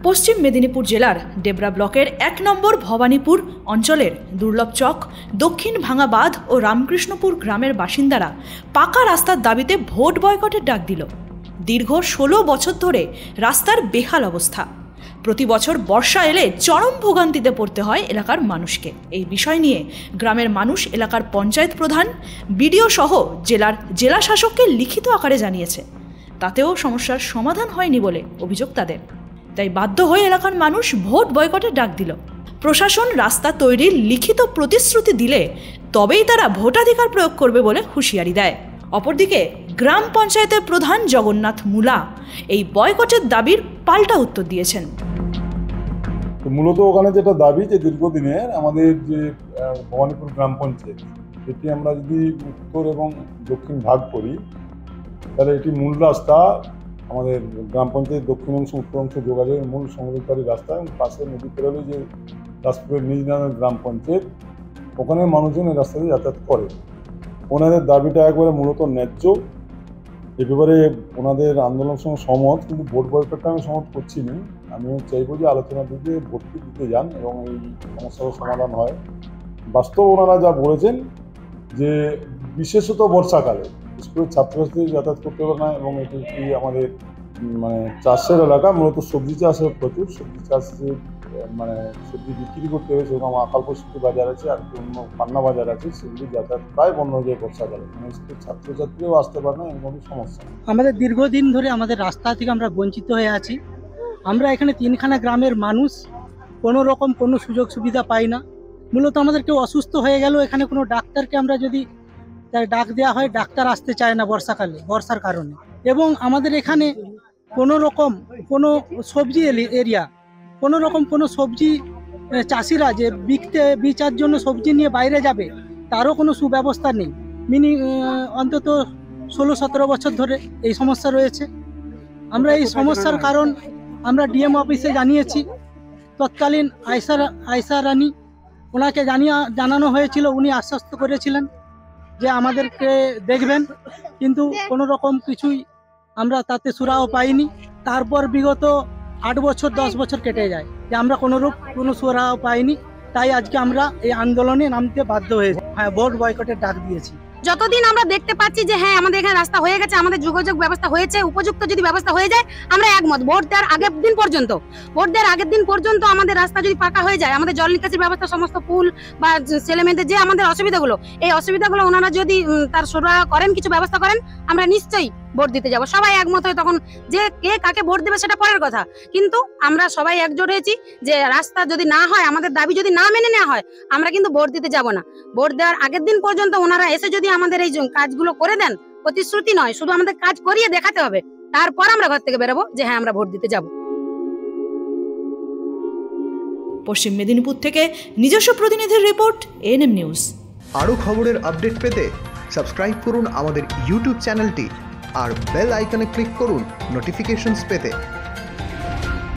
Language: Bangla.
পশ্চিম মেদিনীপুর জেলার ডেবরা ব্লকের 1 নম্বর ভবানীপুর অঞ্চলের দুর্লভ চক, দক্ষিণ ভাঙা বাঁধ ও রামকৃষ্ণপুর গ্রামের বাসিন্দারা পাকা রাস্তার দাবিতে ভোট বয়কটের ডাক দিল। দীর্ঘ 16 বছর ধরে রাস্তার বেহাল অবস্থা। প্রতি বছর বর্ষা এলে চরম ভোগান্তিতে পড়তে হয় এলাকার মানুষকে। এই বিষয় নিয়ে গ্রামের মানুষ এলাকার পঞ্চায়েত প্রধান, বিডিও সহ জেলা শাসককে লিখিত আকারে জানিয়েছে। তাতেও সমস্যার সমাধান হয়নি বলে অভিযোগ তাদের। তাই বাধ্য হয়ে এলাকার মানুষ ভোট বয়কটের ডাক দিল। প্রশাসন রাস্তা তৈরির লিখিত প্রতিশ্রুতি দিলে তবেই তারা ভোটাধিকার প্রয়োগ করবে বলে হুঁশিয়ারি দেয়। অপরদিকে গ্রাম পঞ্চায়েতের প্রধান জগন্নাথ মুলা এই বয়কটের দাবির পাল্টা উত্তর দিয়েছেন। মূলত ওখানে যেটা দাবি যে দীর্ঘদিনের আমাদের যে ভবানীপুর গ্রাম পঞ্চায়েত, এটি আমরা যদি উত্তর এবং দক্ষিণ ভাগ করি তাহলে এটি মূল রাস্তা আমাদের গ্রাম পঞ্চায়েত দক্ষিণ অংশ উত্তর অংশ যোগাযোগের মূল সংযোগকারী রাস্তা, এবং পাশে নদী পেরোলে যে দাসপুরের নিজ নামের গ্রাম পঞ্চায়েত, ওখানে মানুষজন এই রাস্তা দিয়ে যাতায়াত করে। ওনাদের দাবিটা একবারে মূলত ন্যায্য। এ ব্যাপারে ওনাদের আন্দোলনের সঙ্গে সহমত, কিন্তু ভোট বয়কটটা আমি সহমত করছি না। আমিও চাইবো যে আলোচনা দিকে ভোটটি দিতে যান এবং এই সমস্যার সমাধান হয়। বাস্তব ওনারা যা বলেছেন যে বিশেষত বর্ষাকালে স্কুলের ছাত্রছাত্রী যাতায়াত করতে পারে না, এবং এটি আমাদের চাষের এলাকা, মূলত সবজি চাষের প্রচুর সবজি চাষে সবজি বিক্রি করতে হবে, সেরকম আকাল পরিস্থিতি বাজার আছে আর অন্য পান্না বাজার আছে, সেগুলি যাতায়াত প্রায় বন্ধ হয়ে যায় বর্ষাকালে। স্কুলের ছাত্রছাত্রীও আসতে পারে না, এরকম সমস্যা। আমাদের দীর্ঘদিন ধরে আমাদের রাস্তা থেকে আমরা বঞ্চিত হয়ে আছি। আমরা এখানে 3খানা গ্রামের মানুষ কোনো রকম কোনো সুযোগ সুবিধা পাই না। মূলত আমাদের কেউ অসুস্থ হয়ে গেল, এখানে কোনো ডাক্তারকে আমরা যদি ডাক দেওয়া হয়, ডাক্তার আসতে চায় না বর্ষাকালে, বর্ষার কারণে। এবং আমাদের এখানে কোনো রকম কোনো সবজি এরিয়া, কোনো রকম কোনো সবজি চাষিরা যে বিচার জন্য সবজি নিয়ে বাইরে যাবে তারও কোনো সুব্যবস্থা নেই। অন্তত 16-17 বছর ধরে এই সমস্যা রয়েছে। আমরা এই সমস্যার কারণ আমরা ডিএম অফিসে জানিয়েছি। তৎকালীন আয়সা রানী, ওনাকে জানানো হয়েছিল, উনি আশ্বস্ত করেছিলেন যে আমাদেরকে দেখবেন, কিন্তু কোনো রকম কিছুই আমরা তাতে সুরাহ পাইনি। তারপর বিগত 8 বছর 10 বছর কেটে যায় যে আমরা কোনো সুরাহ পাইনি। তাই আজকে আমরা এই আন্দোলনে নামতে বাধ্য হয়েছি। হ্যাঁ, ভোট বয়কটের ডাক দিয়েছি। যতদিন আমরা দেখতে পাচ্ছি যে হ্যাঁ আমাদের এখানে রাস্তা হয়ে গেছে, আমাদের যোগাযোগ ব্যবস্থা হয়েছে, উপযুক্ত যদি ব্যবস্থা হয়ে যায় আমরা একমত। ভোট দেওয়ার আগের দিন পর্যন্ত আমাদের রাস্তা যদি পাকা হয়ে যায়, আমাদের জল নিকাশির ব্যবস্থা, সমস্ত পুল বা ছেলে মেয়েদের যে আমাদের অসুবিধাগুলো, এই অসুবিধাগুলো ওনারা যদি তার সুরাহা করেন, কিছু ব্যবস্থা করেন, আমরা নিশ্চয়ই ভোট দিতে যাব। সবাই একমত হয়, তখন যে কে কাকে ভোট দেবে সেটা পরের কথা, কিন্তু আমরা সবাই একজোট হয়েছি যে রাস্তা যদি না হয়, আমাদের দাবি যদি না মেনে নেওয়া হয়, আমরা কিন্তু ভোট দিতে যাব না। ভোট দেওয়ার আগের দিন পর্যন্ত ওনারা এসে যদি আমাদের এই কাজগুলো করে দেন, প্রতিশ্রুতি নয়, শুধু আমাদের কাজ করিয়ে দেখাতে হবে, তারপর আমরা ঘর থেকে বেরোবো যে হ্যাঁ আমরা ভোট দিতে যাব। পশ্চিম মেদিনীপুর থেকে নিজস্ব প্রতিনিধির রিপোর্ট, এএনএম নিউজ। আরও খবরের আপডেট পেতে সাবস্ক্রাইব করুন আমাদের ইউটিউব চ্যানেলটি আর বেল আইকনে ক্লিক করুন নোটিফিকেশনস পেতে।